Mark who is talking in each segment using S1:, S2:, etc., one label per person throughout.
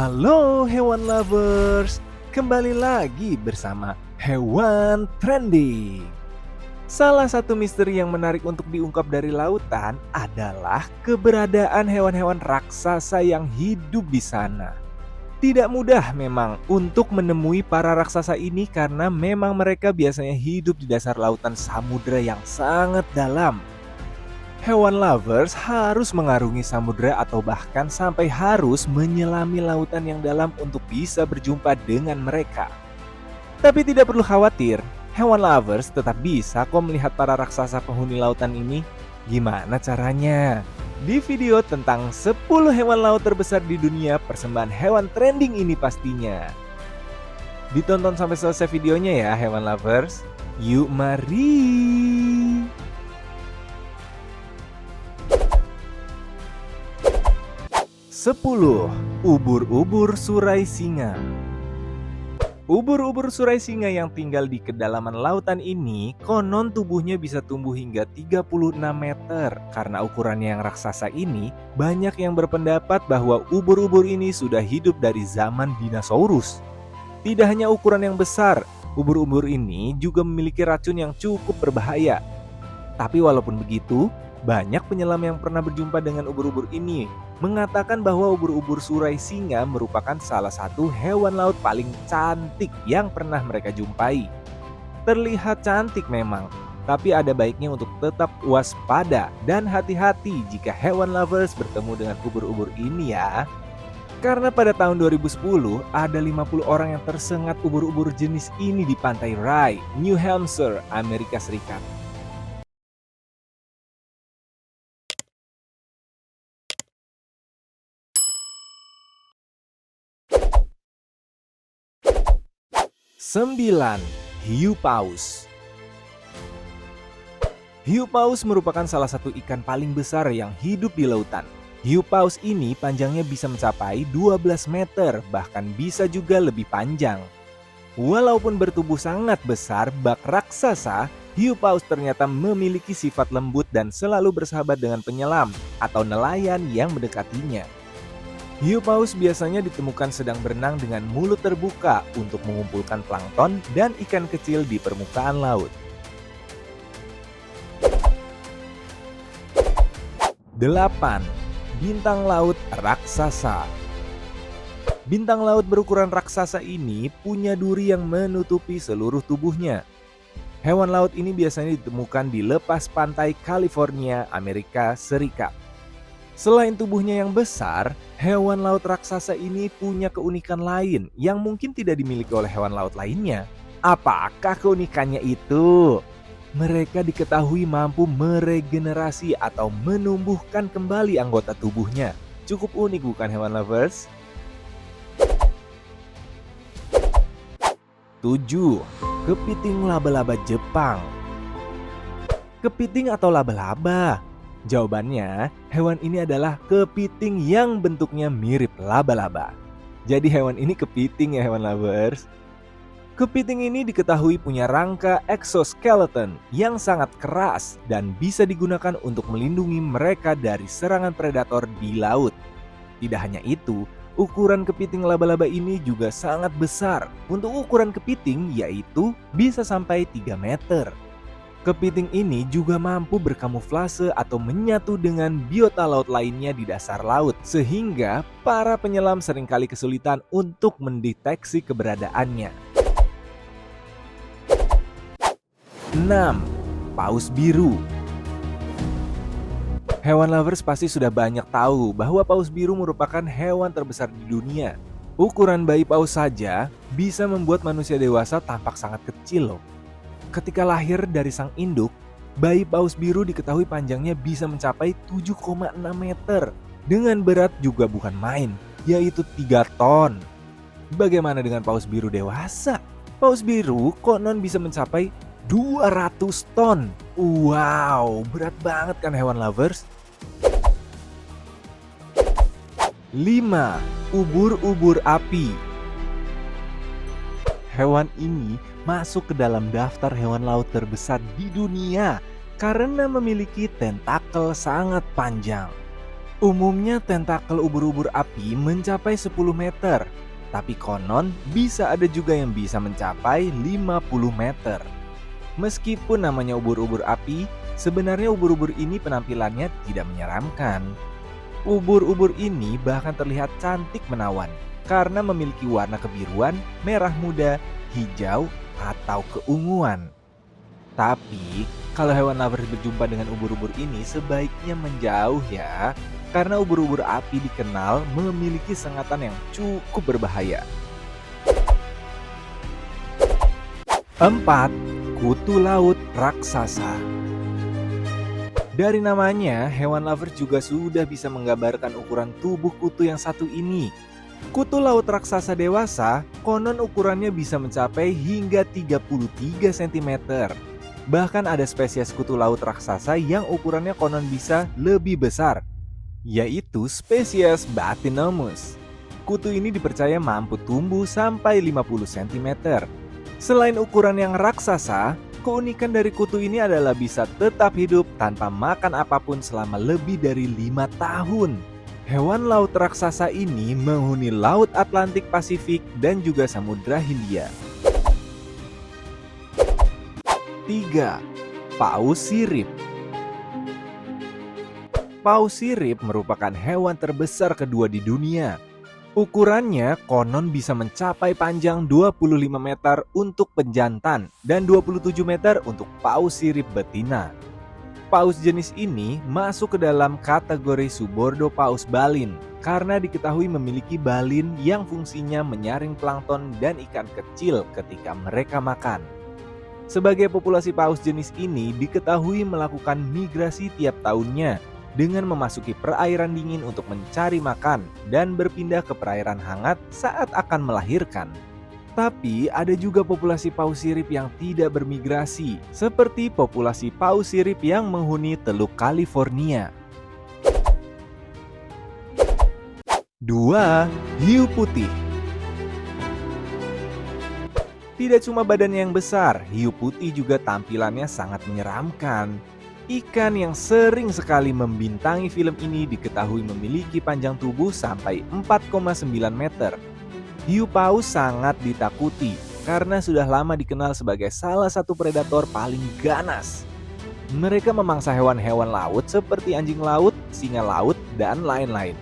S1: Halo hewan lovers, kembali lagi bersama Hewan Trending. Salah satu misteri yang menarik untuk diungkap dari lautan adalah keberadaan hewan-hewan raksasa yang hidup di sana. Tidak mudah memang untuk menemui para raksasa ini karena memang mereka biasanya hidup di dasar lautan samudera yang sangat dalam. Hewan lovers harus mengarungi samudera atau bahkan sampai harus menyelami lautan yang dalam untuk bisa berjumpa dengan mereka. Tapi tidak perlu khawatir, hewan lovers tetap bisa kok melihat para raksasa penghuni lautan ini. Gimana caranya? Di video tentang 10 hewan laut terbesar di dunia persembahan Hewan Trending ini pastinya. Ditonton sampai selesai videonya ya hewan lovers. Yuk mari! 10. Ubur-ubur surai singa. Ubur-ubur surai singa yang tinggal di kedalaman lautan ini konon tubuhnya bisa tumbuh hingga 36 meter. Karena ukurannya yang raksasa ini, banyak yang berpendapat bahwa ubur-ubur ini sudah hidup dari zaman dinosaurus. Tidak hanya ukuran yang besar, ubur-ubur ini juga memiliki racun yang cukup berbahaya. Tapi walaupun begitu, banyak penyelam yang pernah berjumpa dengan ubur-ubur ini mengatakan bahwa ubur-ubur surai singa merupakan salah satu hewan laut paling cantik yang pernah mereka jumpai. Terlihat cantik memang, tapi ada baiknya untuk tetap waspada dan hati-hati jika hewan lovers bertemu dengan ubur-ubur ini ya. Karena pada tahun 2010 ada 50 orang yang tersengat ubur-ubur jenis ini di pantai Rye, New Hampshire, Amerika Serikat. 9. Hiu paus. Hiu paus merupakan salah satu ikan paling besar yang hidup di lautan. Hiu paus ini panjangnya bisa mencapai 12 meter, bahkan bisa juga lebih panjang. Walaupun bertubuh sangat besar, bak raksasa, hiu paus ternyata memiliki sifat lembut dan selalu bersahabat dengan penyelam atau nelayan yang mendekatinya. Hiu paus biasanya ditemukan sedang berenang dengan mulut terbuka untuk mengumpulkan plankton dan ikan kecil di permukaan laut. 8. Bintang laut raksasa. Bintang laut berukuran raksasa ini punya duri yang menutupi seluruh tubuhnya. Hewan laut ini biasanya ditemukan di lepas pantai California, Amerika Serikat. Selain tubuhnya yang besar, hewan laut raksasa ini punya keunikan lain yang mungkin tidak dimiliki oleh hewan laut lainnya. Apakah keunikannya itu? Mereka diketahui mampu meregenerasi atau menumbuhkan kembali anggota tubuhnya. Cukup unik bukan hewan lovers? 7. Kepiting laba-laba Jepang. Kepiting atau laba-laba? Jawabannya, hewan ini adalah kepiting yang bentuknya mirip laba-laba. Jadi hewan ini kepiting ya hewan lovers. Kepiting ini diketahui punya rangka exoskeleton yang sangat keras dan bisa digunakan untuk melindungi mereka dari serangan predator di laut. Tidak hanya itu, ukuran kepiting laba-laba ini juga sangat besar. Untuk ukuran kepiting yaitu bisa sampai 3 meter. Kepiting ini juga mampu berkamuflase atau menyatu dengan biota laut lainnya di dasar laut, sehingga para penyelam seringkali kesulitan untuk mendeteksi keberadaannya. 6. Paus biru. Hewan lovers pasti sudah banyak tahu bahwa paus biru merupakan hewan terbesar di dunia. Ukuran bayi paus saja bisa membuat manusia dewasa tampak sangat kecil loh. Ketika lahir dari sang induk, bayi paus biru diketahui panjangnya bisa mencapai 7,6 meter. Dengan berat juga bukan main, yaitu 3 ton. Bagaimana dengan paus biru dewasa? Paus biru konon bisa mencapai 200 ton. Wow, berat banget kan hewan lovers? 5. Ubur-ubur api. Hewan ini masuk ke dalam daftar hewan laut terbesar di dunia karena memiliki tentakel sangat panjang. Umumnya tentakel ubur-ubur api mencapai 10 meter, tapi konon bisa ada juga yang bisa mencapai 50 meter. Meskipun namanya ubur-ubur api, sebenarnya ubur-ubur ini penampilannya tidak menyeramkan. Ubur-ubur ini bahkan terlihat cantik menawan karena memiliki warna kebiruan, merah muda, hijau, atau keunguan. Tapi, kalau hewan lovers berjumpa dengan ubur-ubur ini sebaiknya menjauh ya, karena ubur-ubur api dikenal memiliki sengatan yang cukup berbahaya. 4. Kutu laut raksasa. Dari namanya, hewan lovers juga sudah bisa menggambarkan ukuran tubuh kutu yang satu ini. Kutu laut raksasa dewasa konon ukurannya bisa mencapai hingga 33 cm. Bahkan ada spesies kutu laut raksasa yang ukurannya konon bisa lebih besar, yaitu spesies Bathynomus. Kutu ini dipercaya mampu tumbuh sampai 50 cm. Selain ukuran yang raksasa, keunikan dari kutu ini adalah bisa tetap hidup tanpa makan apapun selama lebih dari 5 tahun. Hewan laut raksasa ini menghuni Laut Atlantik Pasifik dan juga Samudra Hindia. 3. Paus sirip. Paus sirip merupakan hewan terbesar kedua di dunia. Ukurannya konon bisa mencapai panjang 25 meter untuk penjantan dan 27 meter untuk paus sirip betina. Paus jenis ini masuk ke dalam kategori Subordopaus balin karena diketahui memiliki balin yang fungsinya menyaring plankton dan ikan kecil ketika mereka makan. Sebagai populasi paus jenis ini diketahui melakukan migrasi tiap tahunnya dengan memasuki perairan dingin untuk mencari makan dan berpindah ke perairan hangat saat akan melahirkan. Tapi ada juga populasi paus sirip yang tidak bermigrasi, seperti populasi paus sirip yang menghuni Teluk California. 2. Hiu putih. Tidak cuma badannya yang besar, hiu putih juga tampilannya sangat menyeramkan. Ikan yang sering sekali membintangi film ini diketahui memiliki panjang tubuh sampai 4,9 meter. Hiu paus sangat ditakuti karena sudah lama dikenal sebagai salah satu predator paling ganas. Mereka memangsa hewan-hewan laut seperti anjing laut, singa laut, dan lain-lain.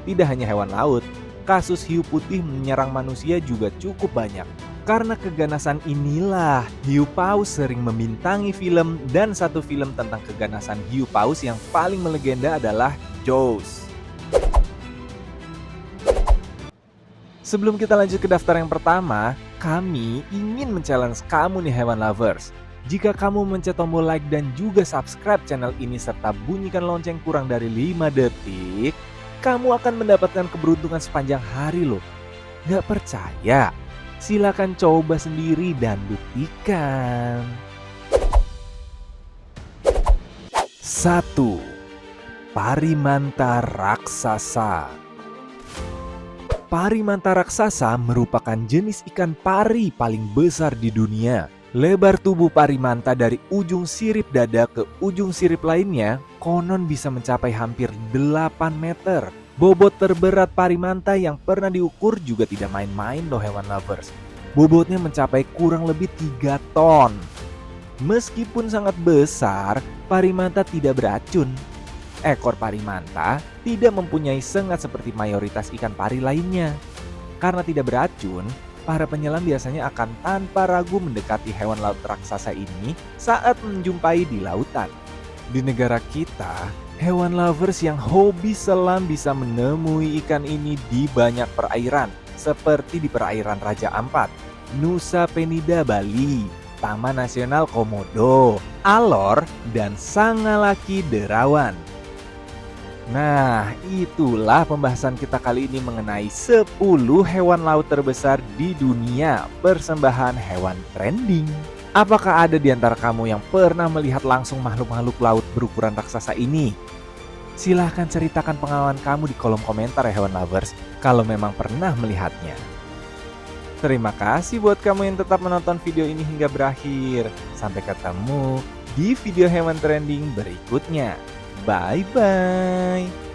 S1: Tidak hanya hewan laut, kasus hiu putih menyerang manusia juga cukup banyak. Karena keganasan inilah, hiu paus sering membintangi film dan satu film tentang keganasan hiu paus yang paling melegenda adalah Jaws. Sebelum kita lanjut ke daftar yang pertama, kami ingin men-challenge kamu nih hewan lovers. Jika kamu mencet tombol like dan juga subscribe channel ini serta bunyikan lonceng kurang dari 5 detik, kamu akan mendapatkan keberuntungan sepanjang hari loh. Gak percaya? Silakan coba sendiri dan buktikan. 1. Parimanta raksasa. Parimanta raksasa merupakan jenis ikan pari paling besar di dunia. Lebar tubuh parimanta dari ujung sirip dada ke ujung sirip lainnya konon bisa mencapai hampir 8 meter. Bobot terberat parimanta yang pernah diukur juga tidak main-main loh hewan lovers. Bobotnya mencapai kurang lebih 3 ton. Meskipun sangat besar, parimanta tidak beracun. Ekor parimanta tidak mempunyai sengat seperti mayoritas ikan pari lainnya. Karena tidak beracun, para penyelam biasanya akan tanpa ragu mendekati hewan laut raksasa ini saat menjumpai di lautan. Di negara kita, hewan lovers yang hobi selam bisa menemui ikan ini di banyak perairan, seperti di perairan Raja Ampat, Nusa Penida Bali, Taman Nasional Komodo, Alor, dan Sangalaki Derawan. Nah, itulah pembahasan kita kali ini mengenai 10 hewan laut terbesar di dunia, persembahan hewan trending. Apakah ada di antara kamu yang pernah melihat langsung makhluk-makhluk laut berukuran raksasa ini? Silahkan ceritakan pengalaman kamu di kolom komentar ya hewan lovers, kalau memang pernah melihatnya. Terima kasih buat kamu yang tetap menonton video ini hingga berakhir. Sampai ketemu di video hewan trending berikutnya. Bye-bye.